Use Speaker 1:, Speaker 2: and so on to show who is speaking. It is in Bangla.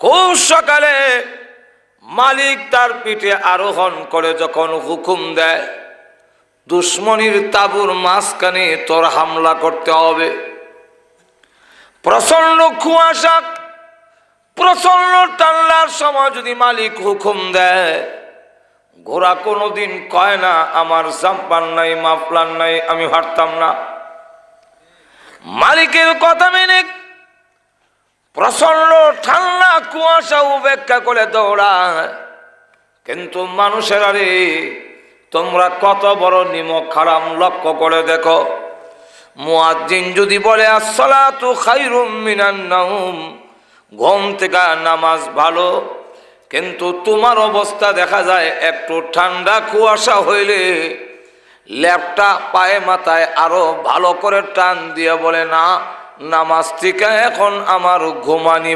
Speaker 1: খুব সকালে মালিক তার পিঠে আরোহণ করে যখন হুকুম দেয়, দুশ্মনীর তাঁবুর মাঝখানে তোর হামলা করতে হবে। প্রচন্ড কুয়াশা, প্রচন্ড ঠান্ডার সময় যদি মালিক হুকুম দেয়, ঘোড়া কোনোদিন কয় না আমার জাম্পার নাই, মাফলার নাই, আমি হাঁটতাম না। মালিকের কথা মেনে প্রচন্ড ঠান্ডা কুয়াশা উপেক্ষা করে দৌড়ায়। কিন্তু মানুষের আরে তোমরা কত বড় নিমক হারাম লক্ষ্য করে দেখো। মুয়াজ্জিন যদি বলে আসসালাতু খায়রুম মিনান নাওম, ঘুম থেকে নামাজ ভালো, কিন্তু তোমার অবস্থা দেখা যায় একটু ঠান্ডা কুয়াশা হইলে ল্যাপটা পায়ে মাথায় আরো ভালো করে টান দিয়ে বলে না, নামাজ থেকে এখন আমার ঘুমানি